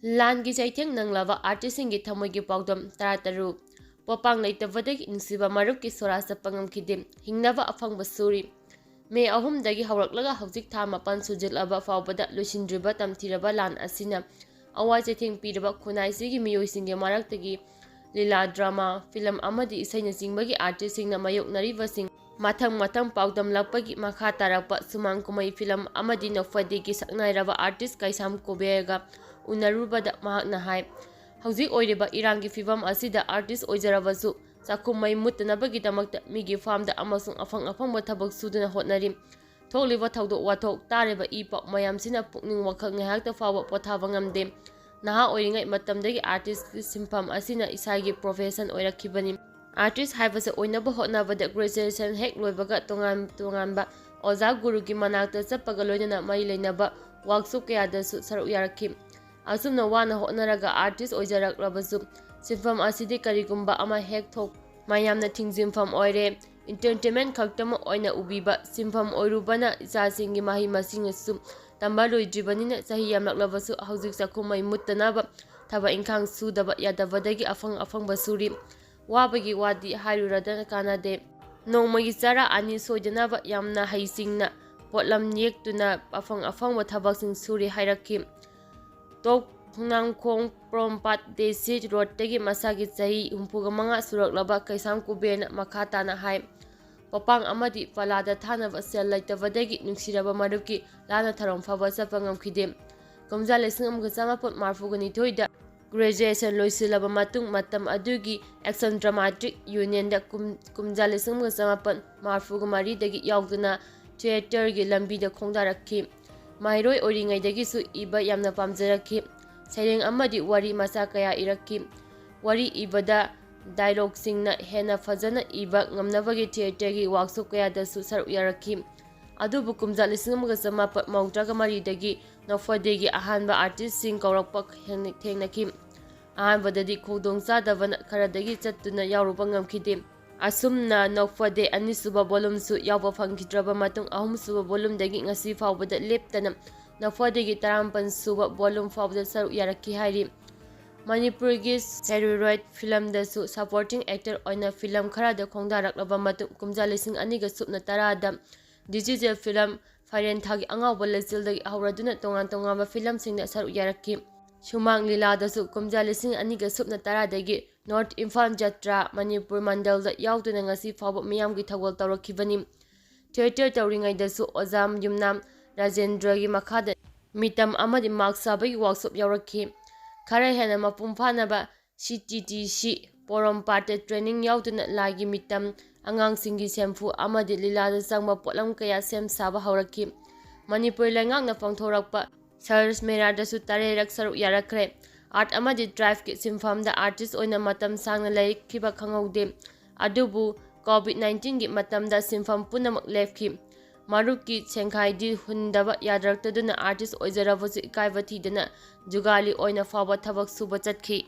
ꯂꯥꯟꯒꯤ ꯆꯩꯊꯦꯡ ꯅꯪꯂꯕ ꯑꯥꯔꯇꯤꯁꯁꯤꯡꯒꯤ ꯊꯃꯣꯏꯒꯤ ꯄꯥꯎꯗꯝ 13 ꯄꯣꯠꯄꯥꯡ ꯂꯩꯇꯕꯗꯒꯤ ꯅꯨꯡꯁꯤꯕ ꯃꯔꯨꯞꯀꯤ ꯁꯣꯔꯥꯠ ꯆꯠꯄ ꯉꯝꯈꯤꯗꯦ ꯍꯤꯡꯅꯕ ꯑꯐꯪꯕ ꯁꯨꯔꯤ ꯃꯦ 3 ꯍꯧꯔꯛꯂꯒ ꯍꯧꯖꯤꯛ ꯊꯥ 9 ꯁꯨꯖꯤꯜꯂꯕ ꯐꯥꯎꯕꯗ ꯂꯣꯏꯁꯤꯟꯗ꯭ꯔꯤꯕ ꯇꯝꯊꯤꯔꯕ ꯂꯥꯟ ꯑꯁꯤꯅ ꯑꯋꯥ ꯆꯩꯊꯦꯡ ꯄꯤꯔꯕ ꯈꯨꯟꯅꯥꯏꯁꯤꯒꯤ ꯃꯤꯑꯣꯏꯁꯤꯡꯒꯤ ꯃꯔꯛꯇꯒꯤ ꯂꯤꯂꯥ ꯗ꯭ꯔꯃꯥ ꯐꯤꯂꯝ ꯑꯃꯗꯤ ꯏꯁꯩꯅꯆꯤꯡꯕꯒꯤ ꯑꯥꯔꯇꯤꯁꯁꯤꯡꯅ ꯃꯥꯌꯣꯛꯅꯔꯤꯕꯁꯤꯡ ꯃꯊꯪ ꯄꯥꯎꯗꯝꯂꯛꯄꯒꯤ ꯃꯈꯥ ꯇꯥꯔꯛꯄ ꯁꯨꯃꯥꯡ ꯀꯨꯝꯍꯩ ꯐꯤꯂꯝ ꯑꯃꯗꯤ ꯅꯣꯛꯐꯗꯦꯒꯤ ꯁꯛꯅꯥꯏꯔꯕ ꯑꯥꯔꯇꯤꯁ ꯀꯩꯁꯥꯝ ꯀꯨꯕꯦꯔꯒ ꯎꯅꯔꯨꯕꯗ ꯃꯍꯥꯛꯅ ꯍꯥꯏ ꯍꯧꯖꯤꯛ ꯑꯣꯏꯔꯤꯕ ꯏꯔꯥꯡꯒꯤ ꯐꯤꯚꯝ ꯑꯁꯤꯗ ꯑꯥꯔꯇꯤꯁ ꯑꯣꯏꯖꯔꯕꯁꯨ ꯆꯥꯛꯈꯨꯝ ꯃꯩ ꯃꯨꯠꯇꯅꯕꯒꯤꯗꯃꯛꯇ ꯃꯤꯒꯤ ꯐꯥꯔꯝꯗ ꯑꯃꯁꯨꯡ ꯑꯐꯪꯕ ꯊꯕꯛ ꯁꯨꯗꯨꯅ ꯍꯣꯠꯅꯔꯤ ꯊꯣꯛꯂꯤꯕ ꯊꯧꯗꯣꯛ ꯋꯥꯊꯣꯛ ꯇꯥꯔꯤꯕ ꯏ ꯄꯥꯎ ꯃꯌꯥꯝꯁꯤꯅ ꯄꯨꯛꯅꯤꯡ ꯋꯥꯈꯜ ꯉꯥꯏꯍꯥꯛꯇ ꯐꯥꯎꯕ ꯄꯣꯊꯥꯕ ꯉꯝꯗꯦ ꯅꯍꯥ ꯑꯣꯏꯔꯤꯉꯩ ꯃꯇꯝꯗꯒꯤ ꯑꯥꯔꯇꯤꯁꯀꯤ ꯁꯤꯟꯐꯝ ꯑꯁꯤꯅ ꯏꯁꯥꯒꯤ ꯄ꯭ꯔꯣꯐꯦꯁꯟ ꯑꯣꯏꯔꯛꯈꯤꯕꯅꯤ ꯑꯥꯔꯇꯤꯁ ꯍꯥꯏꯕꯁꯦ ꯑꯣꯏꯅꯕ ꯍꯣꯠꯅꯕꯗ ꯒ꯭ꯔꯦꯖꯨꯑꯦꯁꯟ ꯍꯦꯛ ꯂꯣꯏꯕꯒ ꯇꯣꯉꯥꯟꯕ ꯑꯣꯖꯥ ꯒꯨꯔꯨꯒꯤ ꯃꯅꯥꯛꯇ ꯆꯠꯄꯒ ꯂꯣꯏꯅꯅ ꯃꯔꯤ ꯂꯩꯅꯕ ꯋꯥꯔꯛꯁꯣꯞ ꯀꯌꯥꯗꯁꯨ ꯁꯔꯨꯛ ꯌꯥꯔꯛꯈꯤ ꯑꯁꯨꯝꯅ ꯋꯥꯅ ꯍꯣꯠꯅꯔꯒ ꯑꯥꯔꯇꯤꯁ ꯑꯣꯏꯖꯔꯛꯂꯕꯁꯨ ꯁꯤꯟꯐꯝ ꯑꯁꯤꯗꯤ ꯀꯔꯤꯒꯨꯝꯕ ꯑꯃ ꯍꯦꯛ ꯊꯣꯛ ꯃꯌꯥꯝꯅ ꯊꯤꯡꯖꯤꯟꯐꯝ ꯑꯣꯏꯔꯦ ꯑꯦꯟꯇꯔꯇꯦꯟꯃꯦꯟ ꯈꯛꯇꯃꯛ ꯑꯣꯏꯅ ꯎꯕꯤꯕ ꯁꯤꯟꯐꯝ ꯑꯣꯏꯔꯨꯕꯅ ꯏꯆꯥꯁꯤꯡꯒꯤ ꯃꯍꯩ ꯃꯁꯤꯡꯁꯨ ꯇꯝꯕ ꯂꯣꯏꯗ꯭ꯔꯤꯕꯅꯤꯅ ꯆꯍꯤ ꯌꯥꯝꯂꯛꯂꯕꯁꯨ ꯍꯧꯖꯤꯛ ꯆꯥꯛꯈꯨꯝ ꯃꯩ ꯃꯨꯠꯇꯅꯕ ꯊꯕꯛ ꯏꯪꯈꯥꯡ ꯁꯨꯗꯕ ꯌꯥꯗꯕꯗꯒꯤ ꯑꯐꯪꯕ ꯁꯨꯔꯤ ꯋꯥꯕꯒꯤ ꯋꯥꯗꯤ ꯍꯥꯏꯔꯨꯔꯗꯅ ꯀꯥꯟꯅꯗꯦ ꯅꯣꯡꯃꯒꯤ ꯆꯔꯥ 2 ꯁꯣꯏꯗꯅꯕ ꯌꯥꯝꯅ ꯍꯩꯁꯤꯡꯅ ꯄꯣꯠꯂꯝ ꯌꯦꯛꯇꯨꯅ ꯑꯐꯪꯕ ꯊꯕꯛꯁꯤꯡ ꯁꯨꯔꯤ ꯍꯥꯏꯔꯛꯈꯤ ꯇꯣꯛꯅꯥꯡꯈꯣꯡ ꯄ꯭ꯔꯣꯝꯄꯥꯠ ꯗꯦꯁꯤ ꯔꯣꯗꯇꯒꯤ ꯃꯁꯥꯒꯤ ꯆꯍꯤ 65 ꯁꯨꯔꯛꯂꯕ ꯀꯩꯁꯥꯝ ꯀꯨꯕꯦꯔꯅ ꯃꯈꯥ ꯇꯥꯅ ꯍꯥꯏ ꯄꯣꯠꯄꯥꯡ ꯑꯃꯗꯤ ꯄꯂꯥꯗ ꯊꯥꯅꯕ ꯁꯦꯜ ꯂꯩꯇꯕꯗꯒꯤ ꯅꯨꯡꯁꯤꯔꯕ ꯃꯔꯨꯞꯀꯤ ꯂꯥꯟꯅ ꯊꯧꯔꯝ ꯐꯥꯎꯕ ꯆꯠꯄ ꯉꯝꯈꯤꯗꯦ ꯀꯨꯝꯖꯥ 1942ꯗ ꯒ꯭ꯔꯦꯖꯨꯑꯦꯁꯟ ꯂꯣꯏꯁꯤꯜꯂꯕ ꯃꯇꯨꯡ ꯃꯇꯝ ꯑꯗꯨꯒꯤ ꯑꯦꯛꯁꯟ ꯗ꯭ꯔꯃꯥꯇꯤꯛ ꯌꯨꯅꯤꯌꯟꯗ ꯀꯨꯝꯖꯥ 1943ꯗꯒꯤ ꯌꯥꯎꯗꯨꯅ ꯊꯤꯌꯦꯇꯔꯒꯤ ꯂꯝꯕꯤꯗ ꯈꯣꯡꯗꯥꯔꯛꯈꯤ ꯃꯍꯩꯔꯣꯏ ꯑꯣꯏꯔꯤꯉꯩꯗꯒꯤꯁꯨ ꯏꯕ ꯌꯥꯝꯅ ꯄꯥꯝꯖꯔꯛꯈꯤ ꯁꯩꯔꯦꯡ ꯑꯃꯗꯤ ꯋꯥꯔꯤ ꯃꯆꯥꯀꯌꯥ ꯏꯔꯛꯈꯤ ꯋꯥꯔꯤ ꯏꯕꯗ ꯗꯥꯏꯂꯣꯒꯁꯤꯡꯅ ꯍꯦꯟꯅ ꯐꯖꯅ ꯏꯕ ꯉꯝꯅꯕꯒꯤ ꯊꯤꯌꯦꯇꯔꯒꯤ ꯋꯥꯔꯛꯁꯣꯞ ꯀꯌꯥꯗꯁꯨ ꯁꯔꯨꯛ ꯌꯥꯔꯛꯈꯤ ꯑꯗꯨꯕꯨ ꯀꯨꯝꯖꯥ 1993ꯒꯤ ꯅꯣꯛꯐꯗꯦꯒꯤ ꯑꯍꯥꯟꯕ ꯑꯥꯔꯇꯤꯁꯁꯤꯡ ꯀꯧꯔꯛꯄ ꯊꯦꯡꯅꯈꯤ ꯑꯍꯥꯟꯕꯗꯗꯤ ꯈꯨꯗꯣꯡꯆꯥꯗꯕꯅ ꯈꯔꯗꯒꯤ ꯆꯠꯇꯨꯅ ꯌꯥꯎꯔꯨꯕ ꯉꯝꯈꯤꯗꯦ ꯑꯁꯨꯝꯅ ꯅꯣꯛꯐꯗꯦ 2ꯁꯨꯕ ꯚꯣꯂꯨꯝꯁꯨ ꯌꯥꯎꯕ ꯐꯪꯈꯤꯗ꯭ꯔꯕ ꯃꯇꯨꯡ 3ꯁꯨꯕ ꯚꯣꯂꯨꯝꯗꯒꯤ ꯉꯁꯤ ꯐꯥꯎꯕꯗ ꯂꯦꯞꯇꯅ ꯅꯣꯛꯐꯗꯦꯒꯤ 14ꯁꯨꯕ ꯚꯣꯂꯨꯝ ꯐꯥꯎꯕꯗ ꯁꯔꯨꯛ ꯌꯥꯔꯛꯈꯤ ꯍꯥꯏꯔꯤ ꯃꯅꯤꯄꯨꯔꯒꯤ ꯁꯦꯂꯨꯂꯣꯏꯗ ꯐꯤꯂꯝꯗꯁꯨ ꯁꯄꯣꯔꯇꯤꯡ ꯑꯦꯛꯇꯔ ꯑꯣꯏꯅ ꯐꯤꯂꯝ ꯈꯔꯗ ꯈꯣꯡꯗꯥꯔꯛꯂꯕ ꯃꯇꯨꯡ ꯀꯨꯝꯖꯥ 2010ꯗ ꯗꯤꯖꯤꯇꯦꯜ ꯐꯤꯂꯝ ꯐꯥꯏꯔꯦꯟꯊꯥꯒꯤ ꯑꯉꯥꯎꯕ ꯂꯩꯆꯤꯜꯗꯒꯤ ꯍꯧꯔꯗꯨꯅ ꯇꯣꯉꯥꯟꯕ ꯐꯤꯂꯝꯁꯤꯡꯗ ꯁꯔꯨꯛ ꯌꯥꯔꯛꯈꯤ ꯁꯨꯃꯥꯡ ꯂꯤꯂꯥꯗꯁꯨ ꯀꯨꯝꯖꯥ 2010ꯗꯒꯤ ꯅꯣꯔꯠ ꯏꯝꯐꯥꯜ ꯖꯇ꯭ꯔꯥ ꯃꯅꯤꯄꯨꯔ ꯃꯟꯗꯜꯗ ꯌꯥꯎꯗꯨꯅ ꯉꯁꯤ ꯐꯥꯎꯕ ꯃꯤꯌꯥꯝꯒꯤ ꯊꯧꯒꯜ ꯇꯧꯔꯛꯈꯤꯕꯅꯤ ꯊꯤꯌꯦꯇꯔ ꯇꯧꯔꯤꯉꯩꯗꯁꯨ ꯑꯣꯖꯥ ꯌꯨꯝꯅꯥꯝ ꯔꯥꯖꯦꯟꯗ꯭ꯔꯒꯤ ꯃꯈꯥꯗ ꯃꯤꯇꯝ ꯑꯃꯗꯤ ꯃꯥꯛ ꯆꯥꯕꯒꯤ ꯋꯥꯔꯛꯁꯣꯞ ꯌꯥꯎꯔꯛꯈꯤ ꯈꯔ ꯍꯦꯟꯅ ꯃꯄꯨꯡ ꯐꯥꯅꯕ CTTC ꯄꯣꯔꯣꯝꯄꯥꯠꯇ ꯇ꯭ꯔꯦꯅꯤꯡ ꯌꯥꯎꯗꯨꯅ ꯂꯥꯏꯒꯤ ꯃꯤꯇꯝ ꯑꯉꯥꯡꯁꯤꯡꯒꯤ ꯁꯦꯝꯐꯨ ꯑꯃꯗꯤ ꯂꯤꯂꯥꯗ ꯆꯪꯕ ꯄꯣꯠꯂꯝ ꯀꯌꯥ ꯁꯦꯝ ꯁꯥꯕ ꯍꯧꯔꯛꯈꯤ ꯃꯅꯤꯄꯨꯔ ꯂꯩꯉꯥꯛꯅ ꯄꯥꯡꯊꯣꯔꯛꯄ ꯁꯔꯁ ꯃꯦꯔꯥꯗꯁꯨ 3ꯔꯛ ꯁꯔꯨꯛ ꯌꯥꯔꯛꯈ꯭ꯔꯦ ꯑꯥꯔꯠ ꯑꯃꯗꯤ ꯗ꯭ꯔꯥꯏꯚꯀꯤ ꯁꯤꯟꯐꯝꯗ ꯑꯥꯔꯇꯤꯁ ꯑꯣꯏꯅ ꯃꯇꯝ ꯁꯥꯡꯅ ꯂꯩꯈꯤꯕ ꯈꯪꯍꯧꯗꯦ ꯑꯗꯨꯕꯨ ꯀꯣꯚꯤꯗ-19ꯒꯤ ꯃꯇꯝꯗ ꯁꯤꯟꯐꯝ ꯄꯨꯝꯅꯃꯛ ꯂꯦꯞꯈꯤ ꯃꯔꯨꯞꯀꯤ ꯁꯦꯟꯈꯥꯏꯗꯤ ꯍꯨꯟꯗꯕ ꯌꯥꯗꯔꯛꯇꯗꯨꯅ ꯑꯥꯔꯇꯤꯁ ꯑꯣꯏꯖꯔꯕꯁꯨ ꯏꯀꯥꯏꯕ ꯊꯤꯗꯅ ꯖꯨꯒꯥꯂꯤ ꯑꯣꯏꯅ ꯐꯥꯎꯕ ꯊꯕꯛ ꯁꯨꯕ ꯆꯠꯈꯤ